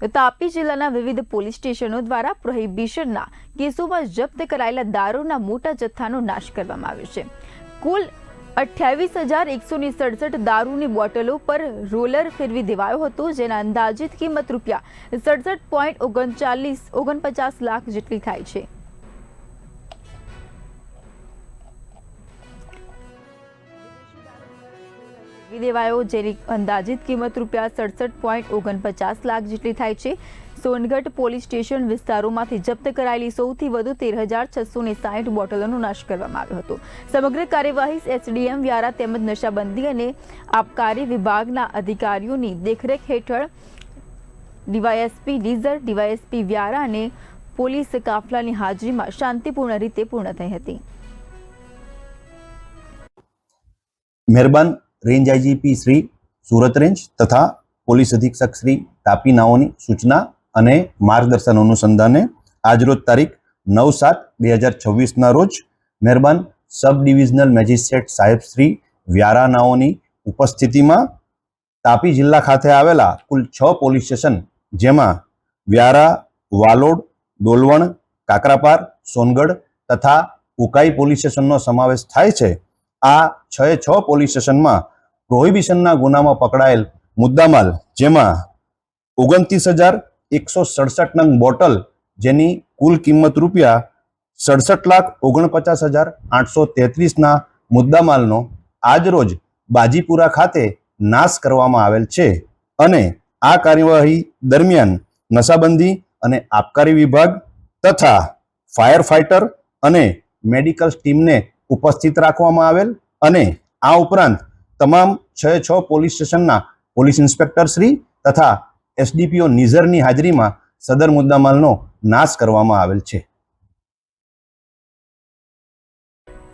તાપી જિલ્લાના વિવિધ પોલીસ સ્ટેશનો દ્વારા પ્રોહિબિશનના કેસોમાં જપ્ત કરાયેલા દારૂના મોટા જથ્થાનો નાશ કરવામાં આવ્યો છે. કુલ 28,167 દારૂની બોટલો પર રોલર ફેરવી દેવાયો હતો, જેના અંદાજિત કિંમત ₹67.39 લાખ જેટલી થાય છે. દેવાયો જેની અંદાજિત કિંમત ₹67.49 લાખ જેટલી થાય છે. સોનગઢ પોલીસ સ્ટેશન વિસ્તારોમાંથી જપ્ત કરાયેલી સૌથી વધુ 13,660 બોટલોનો નાશ કરવામાં આવ્યો હતો. સમગ્ર કાર્યવાહી એસડીએમ વ્યારા તેમજ નશાબંધી અને આબકારી વિભાગના અધિકારીઓની દેખરેખ હેઠળ ડીવાયએસપી ડીઝર, ડીવાયએસપી વ્યારા અને પોલીસ કાફલાની હાજરીમાં શાંતિપૂર્ણ રીતે પૂર્ણ થઈ હતી. મહેરબાન range IGP Shri Surat range તથા પોલીસ અધિક્ષક શ્રી તાપી નાઓની સૂચના અને માર્ગદર્શન અનુસંધાને આજરોજ તારીખ 9/7/2026ના રોજ મહેરબાન સબ ડિવિઝનલ મેજિસ્ટ્રેટ સાહેબ શ્રી વ્યારા નાઓની ઉપસ્થિતિમાં તાપી જિલ્લા ખાતે આવેલા કુલ 6 પોલીસ સ્ટેશન, જેમાં વ્યારા, વાલોડ, ડોલવણ, કાકરાપાર, સોનગઢ તથા ઉકાઈ પોલીસ સ્ટેશનનો સમાવેશ થાય છે. આ 6 પોલીસ સ્ટેશનમાં પ્રોહિબિશનના ગુનામાં પકડાયેલ મુદ્દામાલ, જેમાં 29,167 નંગ બોટલ, જેની કુલ કિંમત ₹67,49,833ના મુદ્દામાલનો આજરોજ બાજીપુરા ખાતે નાશ કરવામાં આવેલ છે. અને આ કાર્યવાહી દરમિયાન નશાબંધી અને આબકારી વિભાગ તથા ફાયર ફાઇટર અને મેડિકલ ટીમને ઉપસ્થિત રાખવામાં આવેલ અને આ ઉપરાંત તમામ 6 પોલીસ સ્ટેશનના પોલીસ ઇન્સ્પેક્ટર શ્રી તથા એસડીપીઓ નિઝરની હાજરીમાં સદર મુદ્દામાલનો નાશ કરવામાં આવેલ છે.